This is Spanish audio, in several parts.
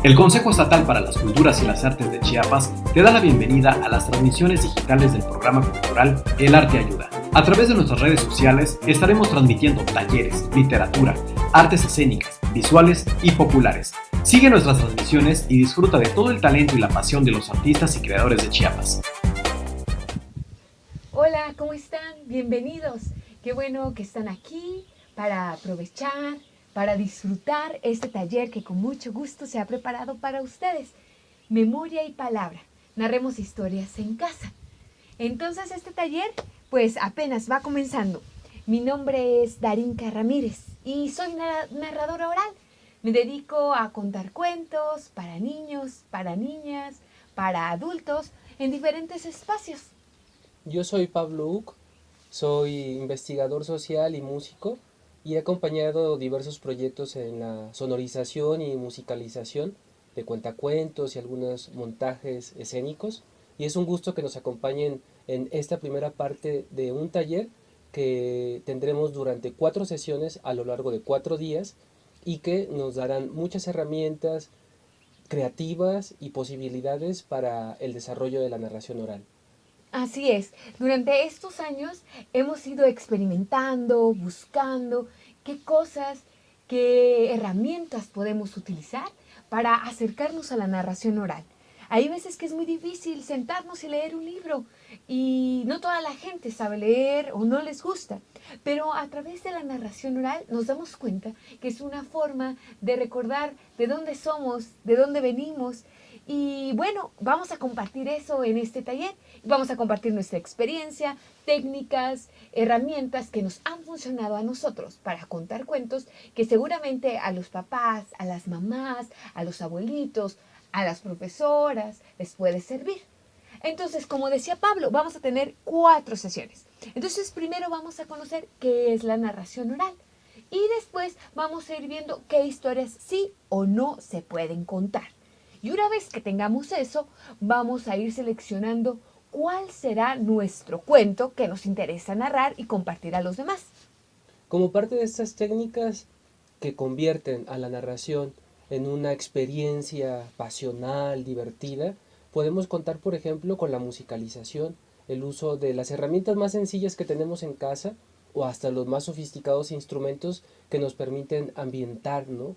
El Consejo Estatal para las Culturas y las Artes de Chiapas te da la bienvenida a las transmisiones digitales del programa cultural El Arte Ayuda. A través de nuestras redes sociales estaremos transmitiendo talleres, literatura, artes escénicas, visuales y populares. Sigue nuestras transmisiones y disfruta de todo el talento y la pasión de los artistas y creadores de Chiapas. Hola, ¿cómo están? Bienvenidos. Qué bueno que están aquí para aprovechar, para disfrutar este taller que con mucho gusto se ha preparado para ustedes. Memoria y palabra. Narremos historias en casa. Entonces este taller pues apenas va comenzando. Mi nombre es Darinka Ramírez y soy narradora oral. Me dedico a contar cuentos para niños, para niñas, para adultos en diferentes espacios. Yo soy Pablo Uc, soy investigador social y músico y he acompañado diversos proyectos en la sonorización y musicalización de cuentacuentos y algunos montajes escénicos. Y es un gusto que nos acompañen en esta primera parte de un taller que tendremos durante 4 sesiones a lo largo de 4 días y que nos darán muchas herramientas creativas y posibilidades para el desarrollo de la narración oral. Así es, durante estos años hemos ido experimentando, buscando qué cosas, qué herramientas podemos utilizar para acercarnos a la narración oral. Hay veces que es muy difícil sentarnos y leer un libro y no toda la gente sabe leer o no les gusta, pero a través de la narración oral nos damos cuenta que es una forma de recordar de dónde somos, de dónde venimos. Y bueno, vamos a compartir eso en este taller. Vamos a compartir nuestra experiencia, técnicas, herramientas que nos han funcionado a nosotros para contar cuentos que seguramente a los papás, a las mamás, a los abuelitos, a las profesoras les puede servir. Entonces, como decía Pablo, vamos a tener 4 sesiones. Entonces, primero vamos a conocer qué es la narración oral. Y después vamos a ir viendo qué historias sí o no se pueden contar. Y una vez que tengamos eso, vamos a ir seleccionando cuál será nuestro cuento que nos interesa narrar y compartir a los demás. Como parte de estas técnicas que convierten a la narración en una experiencia pasional, divertida, podemos contar, por ejemplo, con la musicalización, el uso de las herramientas más sencillas que tenemos en casa o hasta los más sofisticados instrumentos que nos permiten ambientar, ¿no?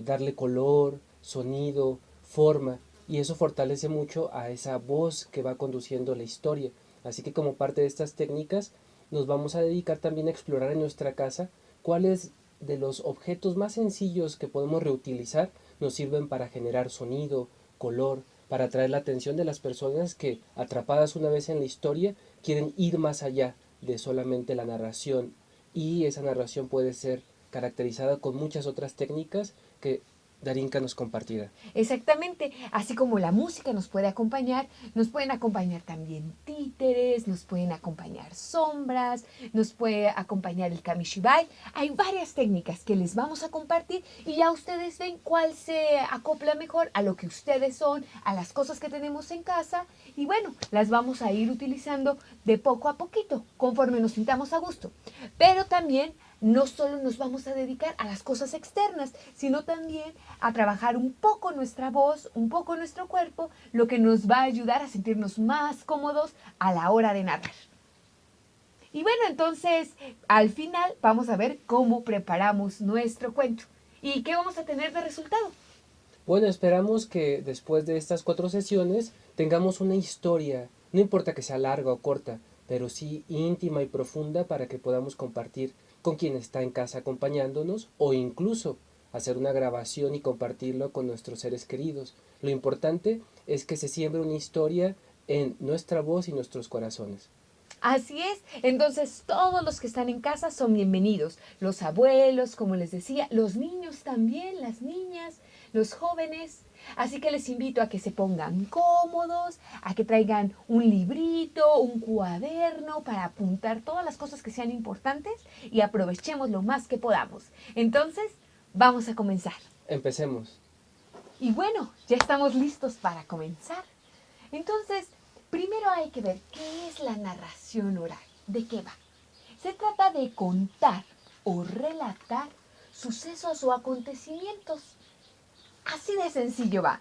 Darle color, sonido, forma, y eso fortalece mucho a esa voz que va conduciendo la historia. Así que como parte de estas técnicas nos vamos a dedicar también a explorar en nuestra casa cuáles de los objetos más sencillos que podemos reutilizar nos sirven para generar sonido, color, para atraer la atención de las personas que, atrapadas una vez en la historia, quieren ir más allá de solamente la narración, y esa narración puede ser caracterizada con muchas otras técnicas que Darinka nos compartirá. Exactamente, así como la música nos pueden acompañar también títeres, nos pueden acompañar sombras, nos puede acompañar el kamishibai. Hay varias técnicas que les vamos a compartir y ya ustedes ven cuál se acopla mejor a lo que ustedes son, a las cosas que tenemos en casa y bueno, las vamos a ir utilizando de poco a poquito, conforme nos sintamos a gusto. Pero también no solo nos vamos a dedicar a las cosas externas, sino también a trabajar un poco nuestra voz, un poco nuestro cuerpo, lo que nos va a ayudar a sentirnos más cómodos a la hora de narrar. Y bueno, entonces al final vamos a ver cómo preparamos nuestro cuento y qué vamos a tener de resultado. Bueno, esperamos que después de estas 4 sesiones tengamos una historia, no importa que sea larga o corta, pero sí íntima y profunda para que podamos compartir con quien está en casa acompañándonos o incluso hacer una grabación y compartirlo con nuestros seres queridos. Lo importante es que se siembre una historia en nuestra voz y nuestros corazones. Así es, entonces todos los que están en casa son bienvenidos, los abuelos, como les decía, los niños también, las niñas, los jóvenes. Así que les invito a que se pongan cómodos, a que traigan un librito, un cuaderno para apuntar todas las cosas que sean importantes y aprovechemos lo más que podamos. Entonces, vamos a comenzar. Empecemos. Y bueno, ya estamos listos para comenzar. Entonces, primero hay que ver qué es la narración oral, de qué va. Se trata de contar o relatar sucesos o acontecimientos. Así de sencillo va.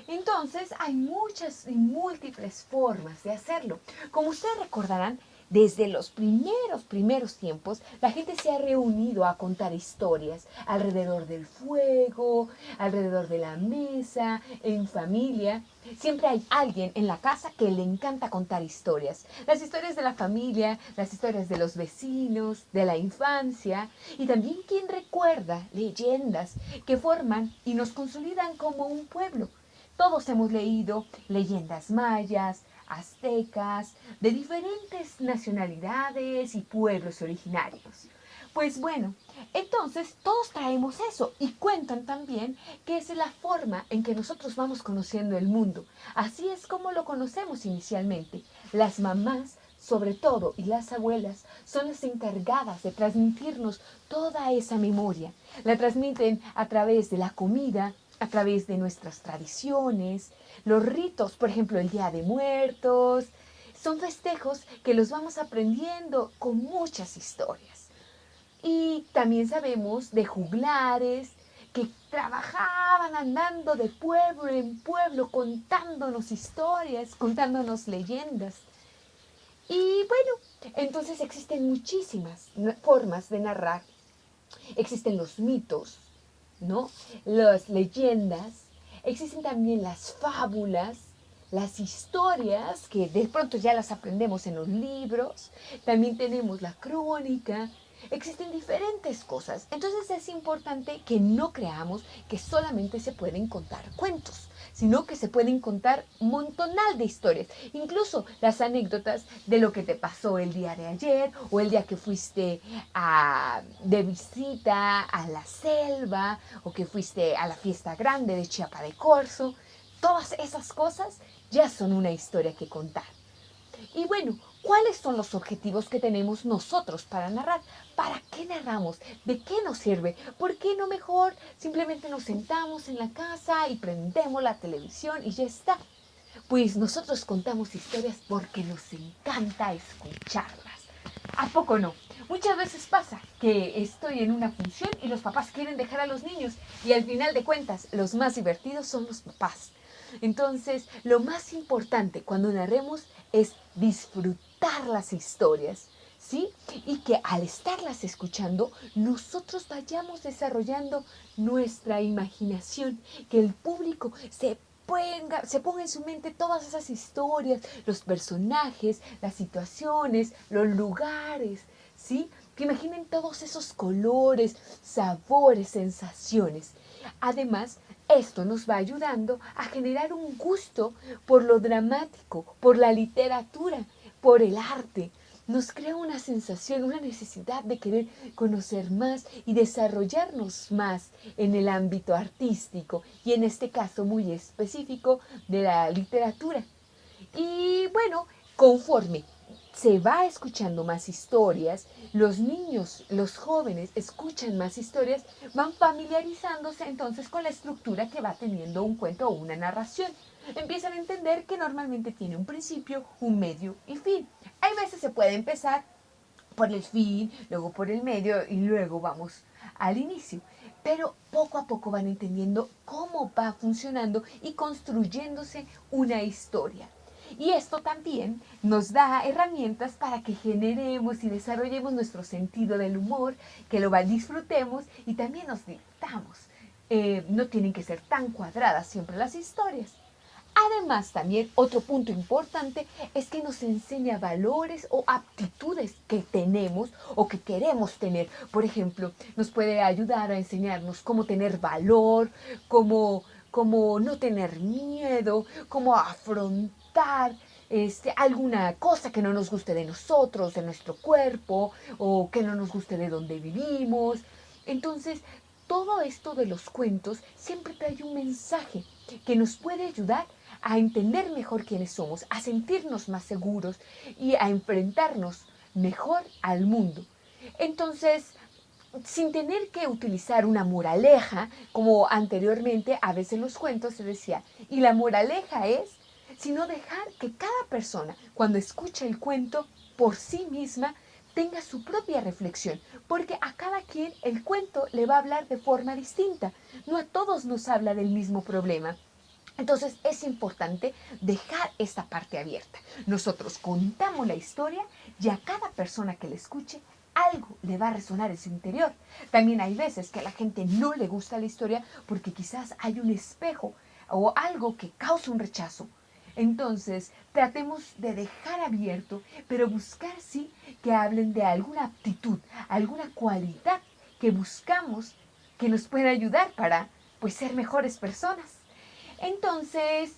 Entonces hay muchas y múltiples formas de hacerlo. Como ustedes recordarán, desde los primeros tiempos, la gente se ha reunido a contar historias alrededor del fuego, alrededor de la mesa, en familia. Siempre hay alguien en la casa que le encanta contar historias. Las historias de la familia, las historias de los vecinos, de la infancia y también quien recuerda leyendas que forman y nos consolidan como un pueblo. Todos hemos leído leyendas mayas, aztecas, de diferentes nacionalidades y pueblos originarios. Pues bueno, entonces todos traemos eso y cuentan también que es la forma en que nosotros vamos conociendo el mundo. Así es como lo conocemos inicialmente. Las mamás, sobre todo, y las abuelas son las encargadas de transmitirnos toda esa memoria. La transmiten a través de la comida, a través de nuestras tradiciones, los ritos, por ejemplo, el Día de Muertos. Son festejos que los vamos aprendiendo con muchas historias. Y también sabemos de juglares que trabajaban andando de pueblo en pueblo contándonos historias, contándonos leyendas. Y bueno, entonces existen muchísimas formas de narrar. Existen los mitos, ¿no? Las leyendas, existen también las fábulas, las historias, que de pronto ya las aprendemos en los libros, también tenemos la crónica, existen diferentes cosas. Entonces es importante que no creamos que solamente se pueden contar cuentos, sino que se pueden contar un montonal de historias, incluso las anécdotas de lo que te pasó el día de ayer o el día que fuiste de visita a la selva o que fuiste a la fiesta grande de Chiapa de Corzo. Todas esas cosas ya son una historia que contar. Y bueno, ¿cuáles son los objetivos que tenemos nosotros para narrar? ¿Para qué narramos? ¿De qué nos sirve? ¿Por qué no mejor simplemente nos sentamos en la casa y prendemos la televisión y ya está? Pues nosotros contamos historias porque nos encanta escucharlas. ¿A poco no? Muchas veces pasa que estoy en una función y los papás quieren dejar a los niños y al final de cuentas los más divertidos son los papás. Entonces, lo más importante cuando narremos es disfrutar las historias, ¿sí? Y que al estarlas escuchando, nosotros vayamos desarrollando nuestra imaginación, que el público se ponga en su mente todas esas historias, los personajes, las situaciones, los lugares, ¿sí? Que imaginen todos esos colores, sabores, sensaciones. Además, esto nos va ayudando a generar un gusto por lo dramático, por la literatura, por el arte. Nos crea una sensación, una necesidad de querer conocer más y desarrollarnos más en el ámbito artístico y en este caso muy específico de la literatura. Y bueno, conforme se va escuchando más historias, los niños, los jóvenes escuchan más historias, van familiarizándose entonces con la estructura que va teniendo un cuento o una narración. Empiezan a entender que normalmente tiene un principio, un medio y fin. Hay veces se puede empezar por el fin, luego por el medio y luego vamos al inicio. Pero poco a poco van entendiendo cómo va funcionando y construyéndose una historia. Y esto también nos da herramientas para que generemos y desarrollemos nuestro sentido del humor, que lo disfrutemos y también nos divirtamos. No tienen que ser tan cuadradas siempre las historias. Además, también otro punto importante es que nos enseña valores o aptitudes que tenemos o que queremos tener. Por ejemplo, nos puede ayudar a enseñarnos cómo tener valor, cómo no tener miedo, cómo afrontar alguna cosa que no nos guste de nosotros, de nuestro cuerpo, o que no nos guste de donde vivimos. Entonces, todo esto de los cuentos siempre trae un mensaje que nos puede ayudar a entender mejor quiénes somos, a sentirnos más seguros y a enfrentarnos mejor al mundo. Entonces, sin tener que utilizar una moraleja, como anteriormente a veces en los cuentos se decía, y la moraleja es, sino dejar que cada persona, cuando escucha el cuento por sí misma, tenga su propia reflexión, porque a cada quien el cuento le va a hablar de forma distinta. No a todos nos habla del mismo problema. Entonces es importante dejar esta parte abierta. Nosotros contamos la historia y a cada persona que la escuche algo le va a resonar en su interior. También hay veces que a la gente no le gusta la historia porque quizás hay un espejo o algo que causa un rechazo. Entonces, tratemos de dejar abierto, pero buscar sí que hablen de alguna aptitud, alguna cualidad que buscamos que nos pueda ayudar para pues ser mejores personas. Entonces,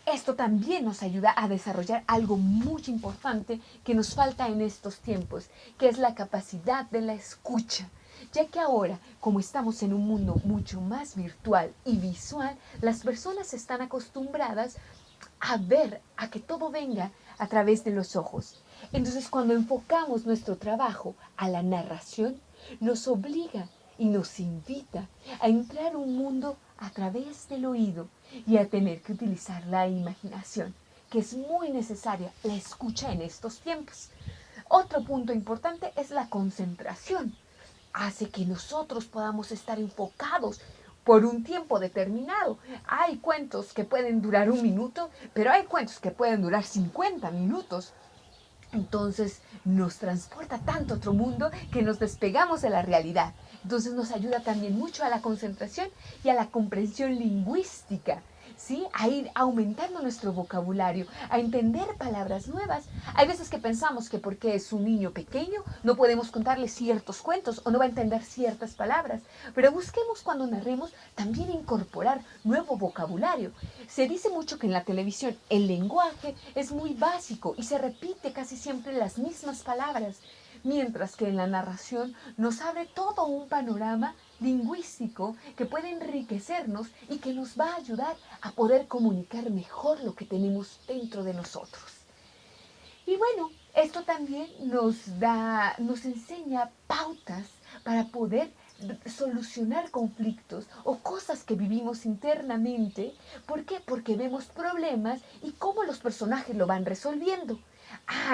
esto también nos ayuda a desarrollar algo muy importante que nos falta en estos tiempos, que es la capacidad de la escucha. Ya que ahora, como estamos en un mundo mucho más virtual y visual, las personas están acostumbradas a ver, a que todo venga a través de los ojos. Entonces, cuando enfocamos nuestro trabajo a la narración, nos obliga y nos invita a entrar a un mundo a través del oído y a tener que utilizar la imaginación, que es muy necesaria la escucha en estos tiempos. Otro punto importante es la concentración. Hace que nosotros podamos estar enfocados por un tiempo determinado. Hay cuentos que pueden durar 1 minuto, pero hay cuentos que pueden durar 50 minutos. Entonces nos transporta tanto a otro mundo que nos despegamos de la realidad. Entonces nos ayuda también mucho a la concentración y a la comprensión lingüística, ¿sí? A ir aumentando nuestro vocabulario, a entender palabras nuevas. Hay veces que pensamos que porque es un niño pequeño no podemos contarle ciertos cuentos o no va a entender ciertas palabras, pero busquemos cuando narremos también incorporar nuevo vocabulario. Se dice mucho que en la televisión el lenguaje es muy básico y se repite casi siempre las mismas palabras, mientras que en la narración nos abre todo un panorama lingüístico que puede enriquecernos y que nos va a ayudar a poder comunicar mejor lo que tenemos dentro de nosotros. Y bueno, esto también nos enseña pautas para poder solucionar conflictos o cosas que vivimos internamente. ¿Por qué? Porque vemos problemas y cómo los personajes lo van resolviendo.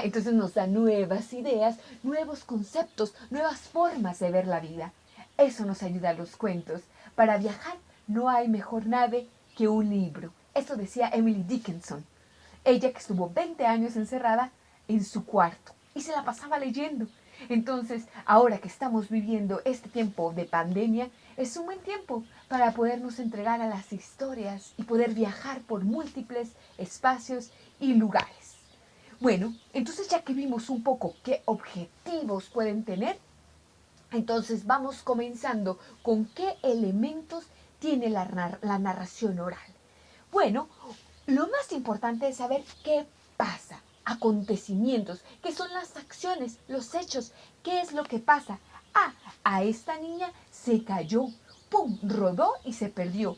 Entonces nos da nuevas ideas, nuevos conceptos, nuevas formas de ver la vida. Eso nos ayuda a los cuentos. Para viajar no hay mejor nave que un libro. Eso decía Emily Dickinson. Ella que estuvo 20 años encerrada en su cuarto y se la pasaba leyendo. Entonces, ahora que estamos viviendo este tiempo de pandemia, es un buen tiempo para podernos entregar a las historias y poder viajar por múltiples espacios y lugares. Bueno, entonces ya que vimos un poco qué objetivos pueden tener, entonces vamos comenzando con qué elementos tiene la narración oral. Bueno, lo más importante es saber qué pasa, acontecimientos, qué son las acciones, los hechos, qué es lo que pasa. A esta niña se cayó, ¡pum!, rodó y se perdió.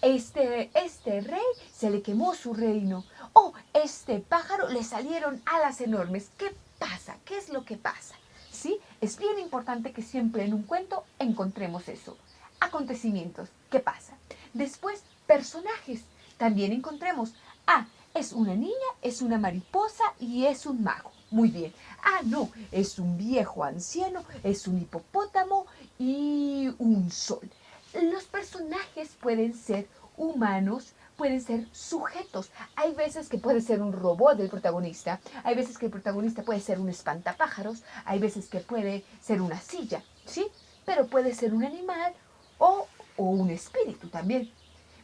Este rey se le quemó su reino. Este pájaro le salieron alas enormes. ¿Qué pasa? ¿Qué es lo que pasa? ¿Sí? Es bien importante que siempre en un cuento encontremos eso. Acontecimientos, ¿qué pasa? Después, personajes. También encontremos, es una niña, es una mariposa y es un mago. Muy bien. No, es un viejo anciano, es un hipopótamo y un sol. Los personajes pueden ser humanos, pueden ser sujetos. Hay veces que puede ser un robot el protagonista, hay veces que el protagonista puede ser un espantapájaros, hay veces que puede ser una silla, ¿sí? Pero puede ser un animal o un espíritu también.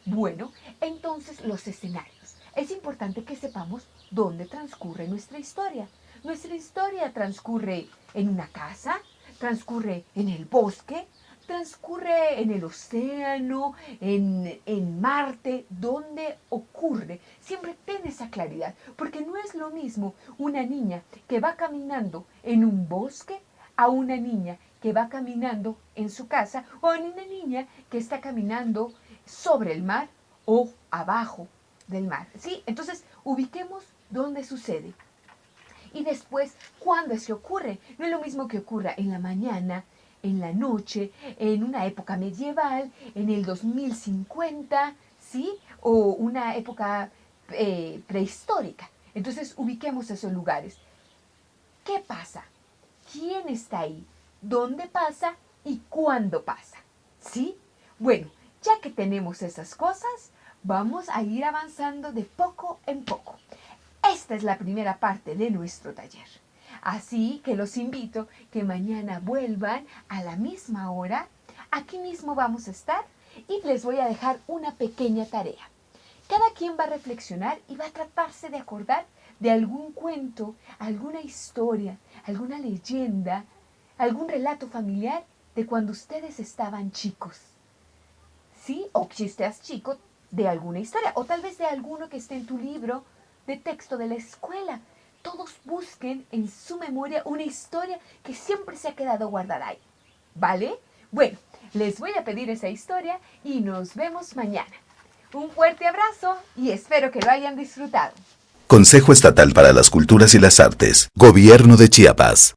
Bueno, entonces los escenarios. Es importante que sepamos dónde transcurre nuestra historia. Nuestra historia transcurre en una casa, transcurre en el bosque, transcurre en el océano, en Marte, ¿dónde ocurre? Siempre ten esa claridad, porque no es lo mismo una niña que va caminando en un bosque a una niña que va caminando en su casa o a una niña que está caminando sobre el mar o abajo del mar, ¿sí? Entonces, ubiquemos dónde sucede. Y después, ¿cuándo es que ocurre? No es lo mismo que ocurra en la mañana, en la noche, en una época medieval, en el 2050, ¿sí? O una época prehistórica. Entonces, ubiquemos esos lugares. ¿Qué pasa? quién está ahí, dónde pasa y cuándo pasa. ¿Sí? Bueno, ya que tenemos esas cosas, vamos a ir avanzando de poco en poco. Esta es la primera parte de nuestro taller. Así que los invito que mañana vuelvan a la misma hora. Aquí mismo vamos a estar y les voy a dejar una pequeña tarea. Cada quien va a reflexionar y va a tratarse de acordar de algún cuento, alguna historia, alguna leyenda, algún relato familiar de cuando ustedes estaban chicos. ¿Sí? O si estás chico, de alguna historia, o tal vez de alguno que esté en tu libro de texto de la escuela. Todos busquen en su memoria una historia que siempre se ha quedado guardada ahí. ¿Vale? Bueno, les voy a pedir esa historia y nos vemos mañana. Un fuerte abrazo y espero que lo hayan disfrutado. Consejo Estatal para las Culturas y las Artes. Gobierno de Chiapas.